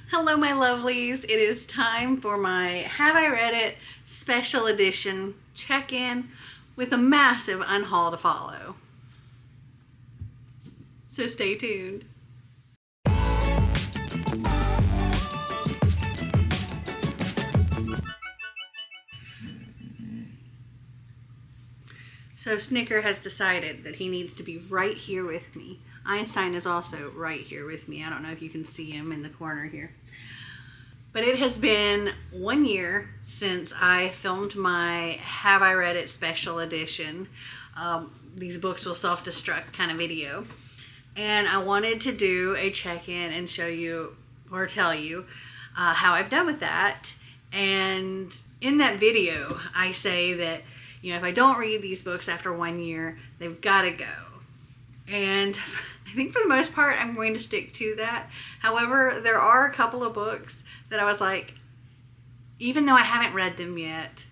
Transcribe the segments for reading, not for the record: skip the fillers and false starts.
Hello, my lovelies. It is time for my Have I Read It special edition check-in with a massive unhaul to follow. So stay tuned. So Snicker has decided that he needs to be right here with me. Einstein is also right here with me. I don't know if you can see him in the corner here. But it has been 1 year since I filmed my Have I Read It special edition. These books will self-destruct kind of video. And I wanted to do a check-in and show you or tell you how I've done with that. And in that video, I say that, you know, if I don't read these books after 1 year, they've got to go. And I think for the most part, I'm going to stick to that. However, there are a couple of books that I was like, even though I haven't read them yet,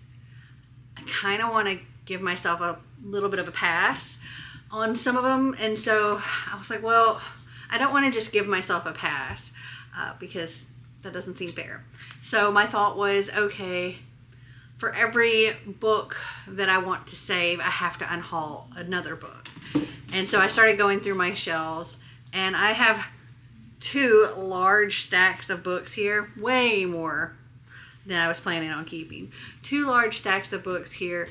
I kind of want to give myself a little bit of a pass on some of them. And so I was like, well, I don't want to just give myself a pass because that doesn't seem fair. So my thought was, okay, for every book that I want to save, I have to unhaul another book. And so I started going through my shelves, and I have 2 large stacks of books here, way more than I was planning on keeping. 2 large stacks of books here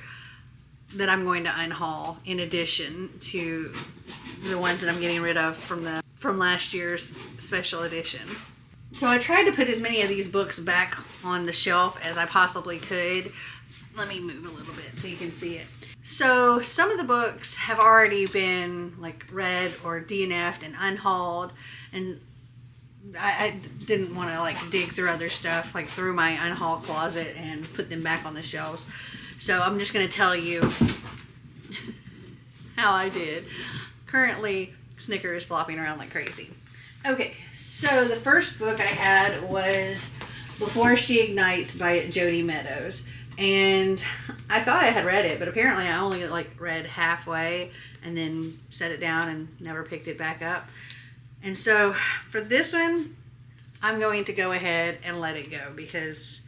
that I'm going to unhaul in addition to the ones that I'm getting rid of from last year's special edition. So I tried to put as many of these books back on the shelf as I possibly could. Let me move a little bit so you can see it. So some of the books have already been like read or DNF'd and unhauled, and I didn't want to like dig through other stuff, like through my unhaul closet and put them back on the shelves. So I'm just going to tell you how I did. Currently, Snicker is flopping around like crazy. Okay, so the first book I had was Before She Ignites by Jodi Meadows. And I thought I had read it, but apparently I only read halfway and then set it down and never picked it back up. And so for this one, I'm going to go ahead and let it go because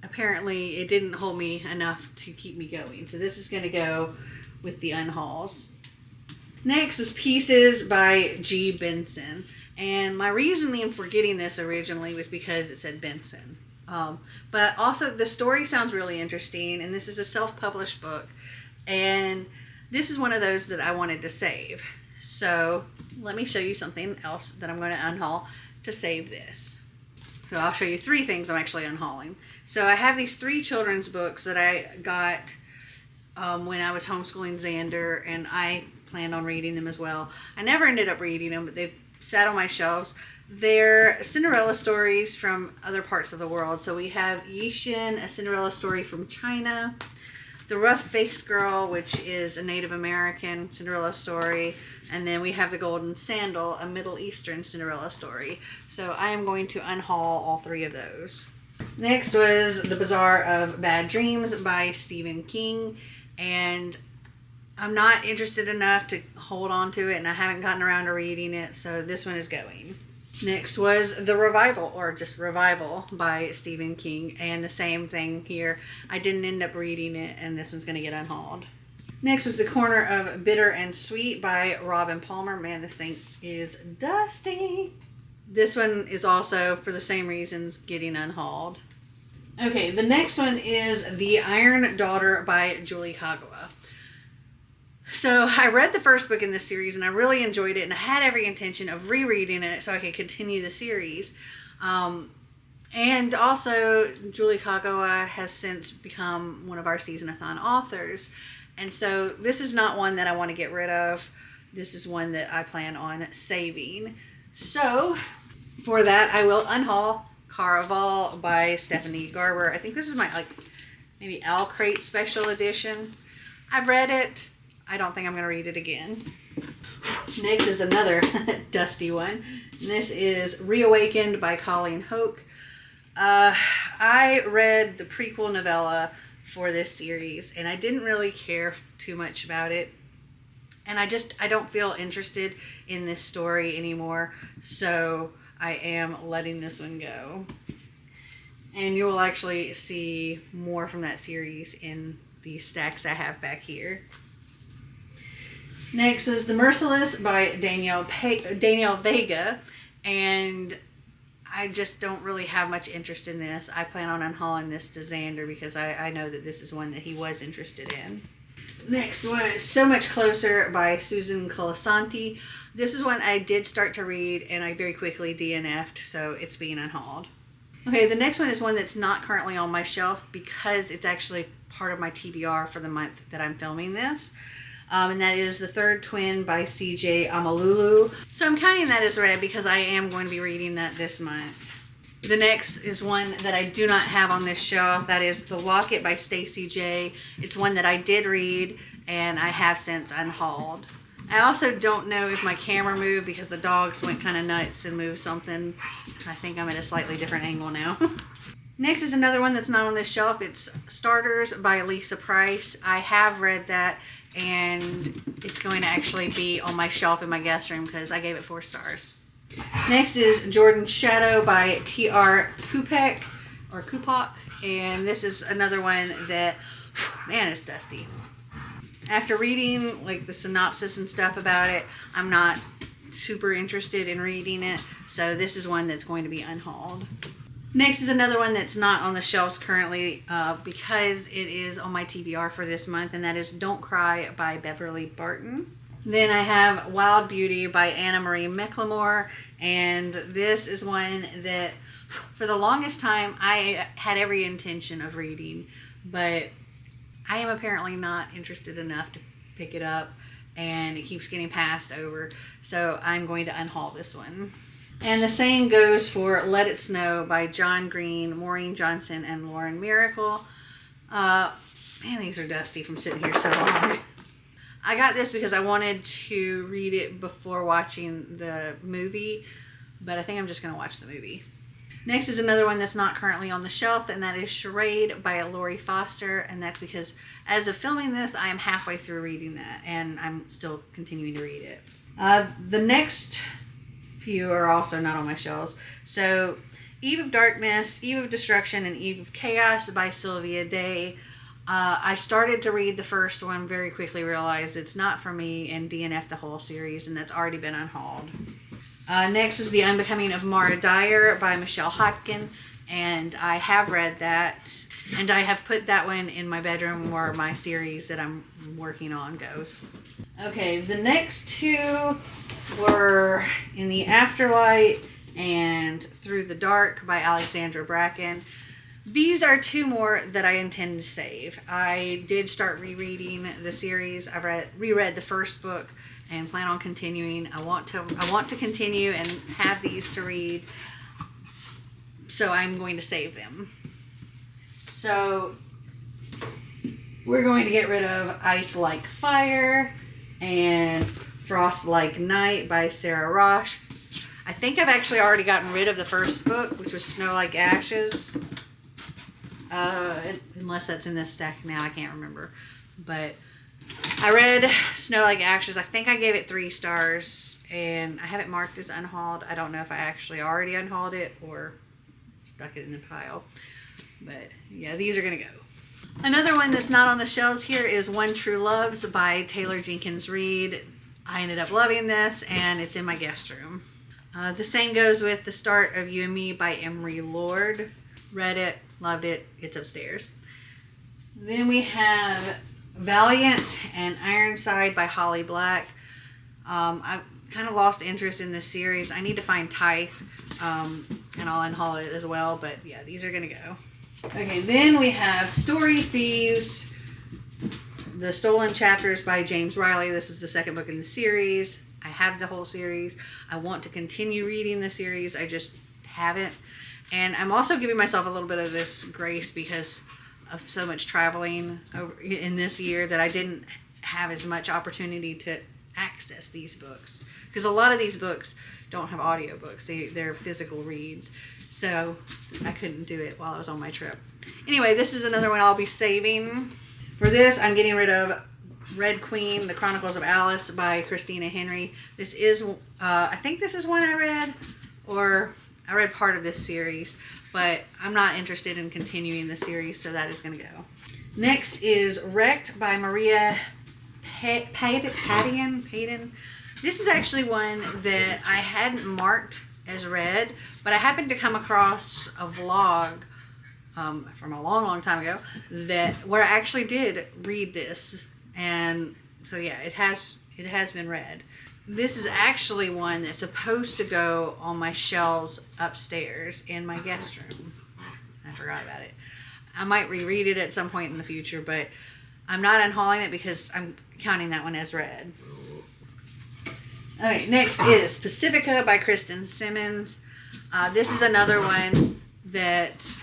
apparently it didn't hold me enough to keep me going. So this is going to go with the unhauls. Next was Pieces by G. Benson. And my reasoning for getting this originally was because it said Benson. But also the story sounds really interesting, and this is a self-published book, and this is one of those that I wanted to save. So let me show you something else that I'm going to unhaul to save this. So I'll show you 3 things I'm actually unhauling. So I have these 3 children's books that I got when I was homeschooling Xander, and I planned on reading them as well. I never ended up reading them, but they've sat on my shelves. They're Cinderella stories from other parts of the world. So we have Yixin, a Cinderella story from China. The Rough-Faced Girl, which is a Native American Cinderella story. And then we have The Golden Sandal, a Middle Eastern Cinderella story. So I am going to unhaul all 3 of those. Next was The Bazaar of Bad Dreams by Stephen King. And I'm not interested enough to hold on to it, and I haven't gotten around to reading it, so this one is going. Next was The Revival, or just Revival, by Stephen King, and the same thing here. I didn't end up reading it, and this one's going to get unhauled. Next was The Corner of Bitter and Sweet by Robin Palmer. Man, this thing is dusty. This one is also, for the same reasons, getting unhauled. Okay, the next one is The Iron Daughter by Julie Kagawa. So I read the first book in this series and I really enjoyed it, and I had every intention of rereading it so I could continue the series. And also Julie Kagawa has since become one of our Season-a-thon authors. And so this is not one that I want to get rid of. This is one that I plan on saving. So for that, I will unhaul Caraval by Stephanie Garber. I think this is my maybe Owl Crate special edition. I've read it. I don't think I'm going to read it again. Next is another dusty one. And this is Reawakened by Colleen Hoke. I read the prequel novella for this series, and I didn't really care too much about it. And I don't feel interested in this story anymore. So I am letting this one go. And you will actually see more from that series in the stacks I have back here. Next was The Merciless by Danielle Vega, and I just don't really have much interest in this. I plan on unhauling this to Xander because I know that this is one that he was interested in. Next was So Much Closer by Susan Colasanti. This is one I did start to read and I very quickly DNF'd, so it's being unhauled. Okay, the next one is one that's not currently on my shelf because it's actually part of my TBR for the month that I'm filming this. And that is The Third Twin by CJ Amalulu. So I'm counting that as read because I am going to be reading that this month. The next is one that I do not have on this shelf. That is The Locket by Stacey J. It's one that I did read and I have since unhauled. I also don't know if my camera moved because the dogs went kind of nuts and moved something. I think I'm at a slightly different angle now. Next is another one that's not on this shelf. It's Starters by Lisa Price. I have read that and it's going to actually be on my shelf in my guest room because I gave it 4 stars. Next is Jordan's Shadow by T.R. Kupek, and this is another one that, man, it's dusty. After reading like the synopsis and stuff about it, I'm not super interested in reading it, so this is one that's going to be unhauled. Next is another one that's not on the shelves currently because it is on my TBR for this month, and that is Don't Cry by Beverly Barton. Then I have Wild Beauty by Anna Marie McLemore, and this is one that for the longest time I had every intention of reading, but I am apparently not interested enough to pick it up, and it keeps getting passed over, so I'm going to unhaul this one. And the same goes for Let It Snow by John Green, Maureen Johnson, and Lauren Miracle. Man, these are dusty from sitting here so long. I got this because I wanted to read it before watching the movie, but I think I'm just going to watch the movie. Next is another one that's not currently on the shelf, and that is Charade by Lori Foster, and that's because as of filming this, I am halfway through reading that, and I'm still continuing to read it. The next few are also not on my shelves. So, Eve of Darkness, Eve of Destruction, and Eve of Chaos by Sylvia Day. I started to read the first one, very quickly realized it's not for me, and DNF the whole series, and that's already been unhauled. Next was The Unbecoming of Mara Dyer by Michelle Hodkin, and I have read that, and I have put that one in my bedroom where my series that I'm working on goes. Okay, the next two were In the Afterlight and Through the Dark by Alexandra Bracken. These are 2 more that I intend to save. I did start rereading the series. I've reread the first book and plan on continuing. I want to continue and have these to read, so I'm going to save them. So we're going to get rid of Ice Like Fire and Frost Like Night by Sarah Rosh. I think I've actually already gotten rid of the first book, which was Snow Like Ashes. Unless that's in this stack now, I can't remember. But I read Snow Like Ashes. I think I gave it 3 stars, and I have it marked as unhauled. I don't know if I actually already unhauled it or stuck it in the pile. But yeah, these are going to go. Another one that's not on the shelves here is One True Loves by Taylor Jenkins Reid. I ended up loving this, and it's in my guest room. The same goes with The Start of You and Me by Emery Lord. Read it, loved it, it's upstairs. Then we have Valiant and Ironside by Holly Black. I've kind of lost interest in this series. I need to find Tithe, and I'll unhaul it as well, but yeah, these are going to go. Okay, then we have Story Thieves, The Stolen Chapters by James Riley. This is the second book in the series. I have the whole series. I want to continue reading the series. I just haven't. And I'm also giving myself a little bit of this grace because of so much traveling in this year that I didn't have as much opportunity to access these books. Because a lot of these books don't have audiobooks. They're physical reads. So I couldn't do it while I was on my trip. Anyway, this is another one I'll be saving. For this, I'm getting rid of Red Queen, The Chronicles of Alice by Christina Henry. This is, I think this is one I read or I read part of this series, but I'm not interested in continuing the series, so that is going to go. Next is Wrecked by Maria Payton. This is actually one that I hadn't marked as read, but I happened to come across a vlog from a long time ago where I actually did read this, and so yeah, it has been read. This is actually one that's supposed to go on my shelves upstairs in my guest room. I forgot about it. I might reread it at some point in the future, but I'm not unhauling it because I'm counting that one as read. Okay, next is Pacifica by Kristen Simmons. This is another one that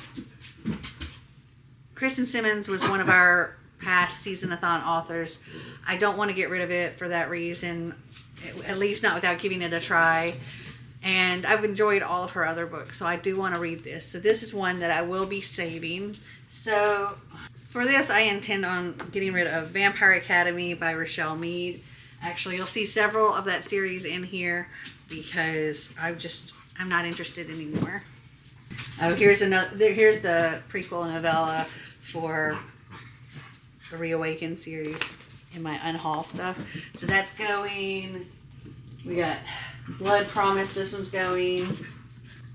Kristen Simmons was one of our past season-a-thon authors. I don't want to get rid of it for that reason, at least not without giving it a try. And I've enjoyed all of her other books, so I do want to read this. So this is one that I will be saving. So for this, I intend on getting rid of Vampire Academy by Rochelle Mead. Actually, you'll see several of that series in here because I'm not interested anymore. Oh, here's the prequel novella for the Reawakened series in my unhaul stuff. So that's going. We got Blood Promise. This one's going.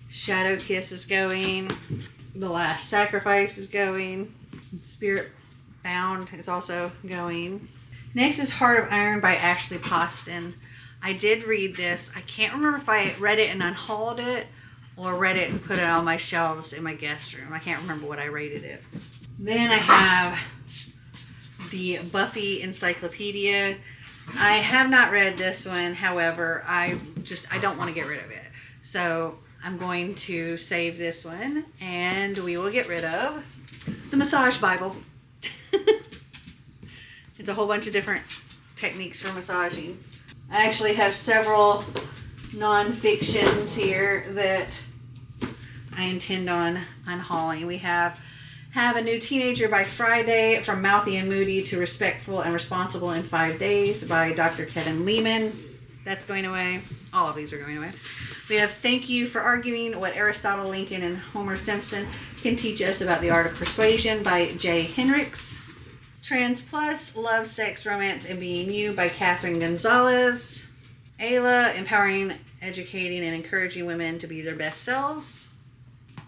Shadow Kiss is going. The Last Sacrifice is going. Spirit Bound is also going. Next is Heart of Iron by Ashley Poston. I did read this. I can't remember if I read it and unhauled it or read it and put it on my shelves in my guest room. I can't remember what I rated it. Then I have the Buffy Encyclopedia. I have not read this one. However, I don't want to get rid of it. So I'm going to save this one, and we will get rid of the Massage Bible. It's a whole bunch of different techniques for massaging. I actually have several nonfictions here that I intend on unhauling. We have a New Teenager by Friday, From Mouthy and Moody to Respectful and Responsible in 5 Days by Dr. Kevin Lehman. That's going away. All of these are going away. We have Thank You for Arguing What Aristotle, Lincoln, and Homer Simpson Can Teach Us About the Art of Persuasion by Jay Henricks. Trans Plus, Love, Sex, Romance, and Being You by Catherine Gonzalez. Ayla, Empowering, Educating, and Encouraging Women to Be Their Best Selves.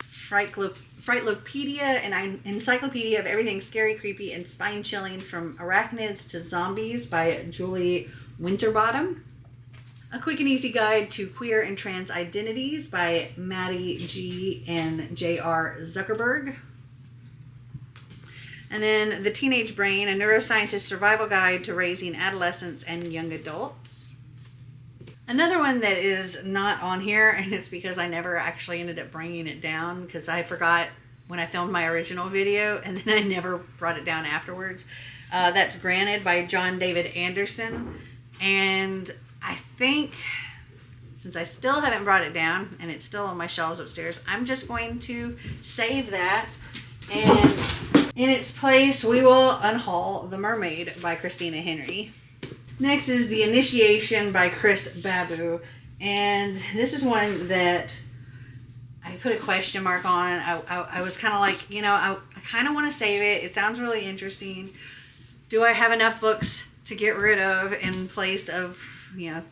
Frightlopedia, an encyclopedia of everything scary, creepy, and spine-chilling from arachnids to zombies by Julie Winterbottom. A Quick and Easy Guide to Queer and Trans Identities by Maddie G. and J.R. Zuckerberg. And then The Teenage Brain, a neuroscientist's survival guide to raising adolescents and young adults. Another one that is not on here, and it's because I never actually ended up bringing it down because I forgot when I filmed my original video, and then I never brought it down afterwards. That's Granted by John David Anderson. And I think, since I still haven't brought it down, and it's still on my shelves upstairs, I'm just going to save that, and in its place, we will unhaul The Mermaid by Christina Henry. Next is The Initiation by Chris Babu. And this is one that I put a question mark on. I was kind of like, I kind of want to save it. It sounds really interesting. Do I have enough books to get rid of in place of,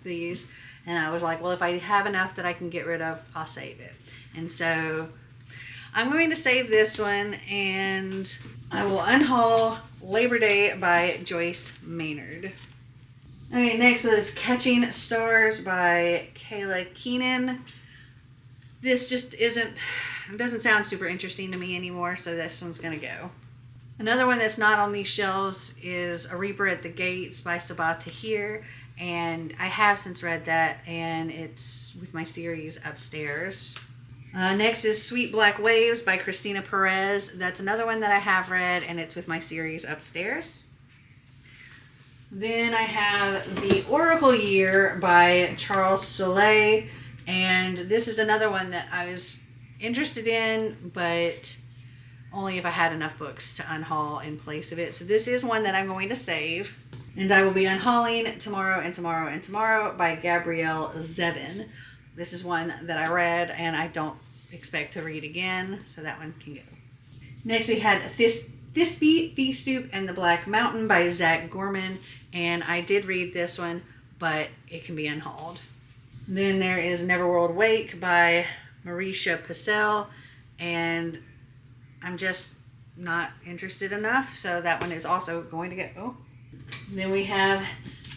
these? And I was like, well, if I have enough that I can get rid of, I'll save it. And so I'm going to save this one, and I will unhaul Labor Day by Joyce Maynard. Okay, next was Catching Stars by Kayla Keenan. This just doesn't sound super interesting to me anymore, so this one's going to go. Another one that's not on these shelves is A Reaper at the Gates by Sabah Tahir, and I have since read that, and it's with my series upstairs. Next is Sweet Black Waves by Christina Perez. That's another one that I have read, and it's with my series upstairs. Then I have The Oracle Year by Charles Soule, and this is another one that I was interested in, but only if I had enough books to unhaul in place of it. So this is one that I'm going to save, and I will be unhauling Tomorrow and Tomorrow and Tomorrow by Gabrielle Zevin. this is one that I read and I don't expect to read again, so that one can go. Next we had This Stoop and the Black Mountain by Zach Gorman, and I did read this one, but it can be unhauled. Then there is Neverworld Wake by Marisha Pacel, and I'm just not interested enough, so that one is also going to go. Then we have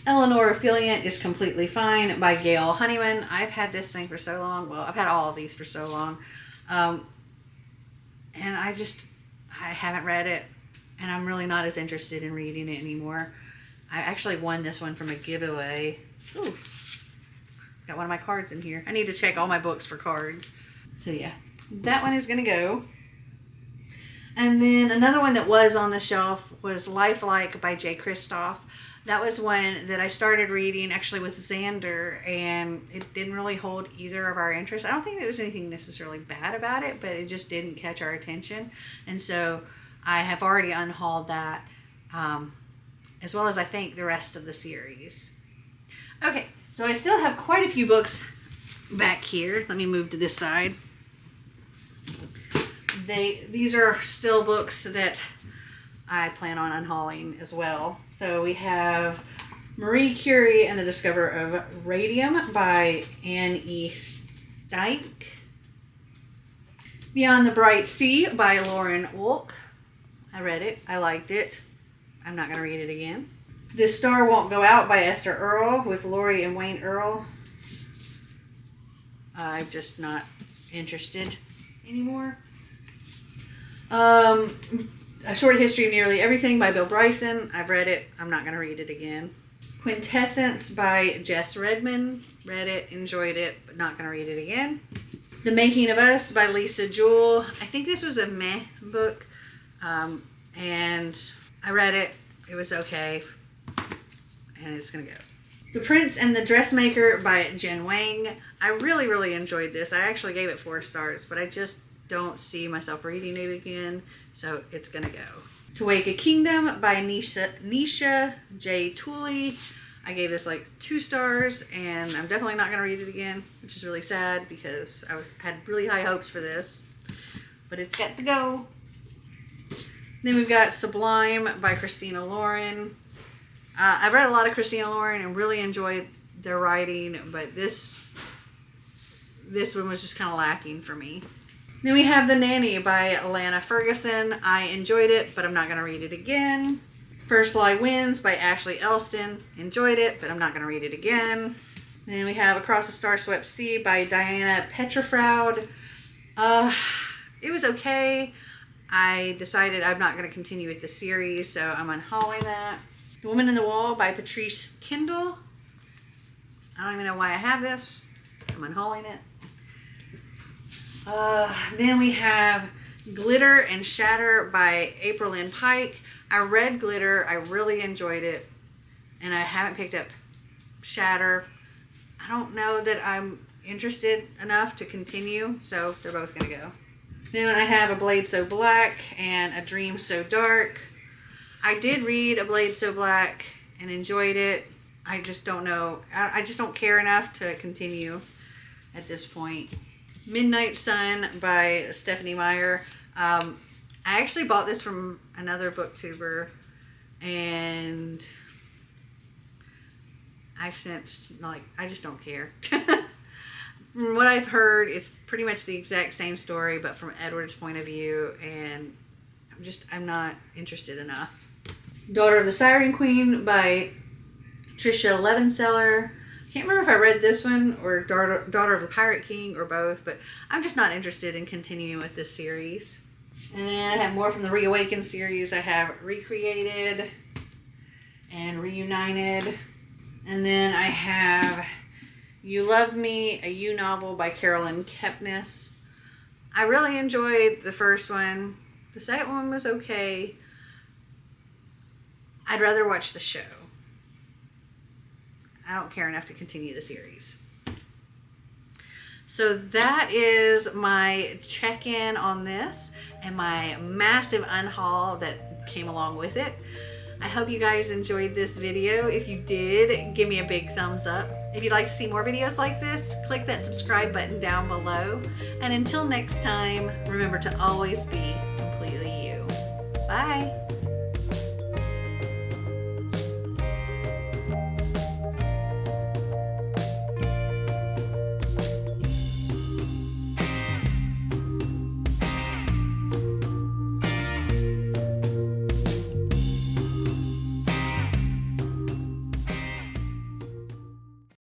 Eleanor Affiliate is Completely Fine by Gail Honeyman. I've had this thing for so long. Well, I've had all of these for so long. And I haven't read it, and I'm really not as interested in reading it anymore. I actually won this one from a giveaway. Ooh, got one of my cards in here. I need to check all my books for cards. So yeah, that one is going to go. And then another one that was on the shelf was Lifelike by Jay Kristoff. That was one that I started reading actually with Xander, and it didn't really hold either of our interests. I don't think there was anything necessarily bad about it, but it just didn't catch our attention. And so I have already unhauled that, as well as I think the rest of the series. Okay, so I still have quite a few books back here. Let me move to this side. These are still books that I plan on unhauling as well. So we have Marie Curie and the Discoverer of Radium by Anne E. Stike. Beyond the Bright Sea by Lauren Wolk. I read it. I liked it. I'm not going to read it again. This Star Won't Go Out by Esther Earle with Lori and Wayne Earle. I'm just not interested anymore. A Short History of Nearly Everything by Bill Bryson. I've read it. I'm not going to read it again. Quintessence by Jess Redman. Read it. Enjoyed it. But not going to read it again. The Making of Us by Lisa Jewell. I think this was a meh book. And I read it. It was okay. And it's going to go. The Prince and the Dressmaker by Jen Wang. I really, really enjoyed this. I actually gave it 4 stars, but I just don't see myself reading it again, so it's gonna go. To Wake a Kingdom by Nisha J. Tooley. I gave this like 2 stars, and I'm definitely not gonna read it again, which is really sad because I had really high hopes for this, but it's got to go. Then we've got Sublime by Christina Lauren. I've read a lot of Christina Lauren and really enjoyed their writing, but this one was just kind of lacking for me. Then we have The Nanny by Alana Ferguson. I enjoyed it, but I'm not going to read it again. First Lie Wins by Ashley Elston. Enjoyed it, but I'm not going to read it again. Then we have Across the Star-Swept Sea by Diana Petrofraud. It was okay. I decided I'm not going to continue with the series, so I'm unhauling that. The Woman in the Wall by Patrice Kendall. I don't even know why I have this. I'm unhauling it. Then we have Glitter and Shatter by April Lynn Pike. I read Glitter. I really enjoyed it. And I haven't picked up Shatter. I don't know that I'm interested enough to continue, so they're both going to go. Then I have A Blade So Black and A Dream So Dark. I did read A Blade So Black and enjoyed it. I just don't know. I just don't care enough to continue at this point. Midnight Sun by Stephanie Meyer. I actually bought this from another booktuber, and I've since, I just don't care. From what I've heard, it's pretty much the exact same story, but from Edward's point of view, and I'm not interested enough. Daughter of the Siren Queen by Tricia Levenseller. Can't remember if I read this one or Daughter of the Pirate King or both, but I'm just not interested in continuing with this series. And then I have more from the Reawakened series. I have Recreated and Reunited. And then I have You Love Me, a You novel by Carolyn Kepnes. I really enjoyed the first one. The second one was okay. I'd rather watch the show. I don't care enough to continue the series. So that is my check-in on this and my massive unhaul that came along with it. I hope you guys enjoyed this video. If you did, give me a big thumbs up. If you'd like to see more videos like this, click that subscribe button down below. And until next time, remember to always be completely you. Bye.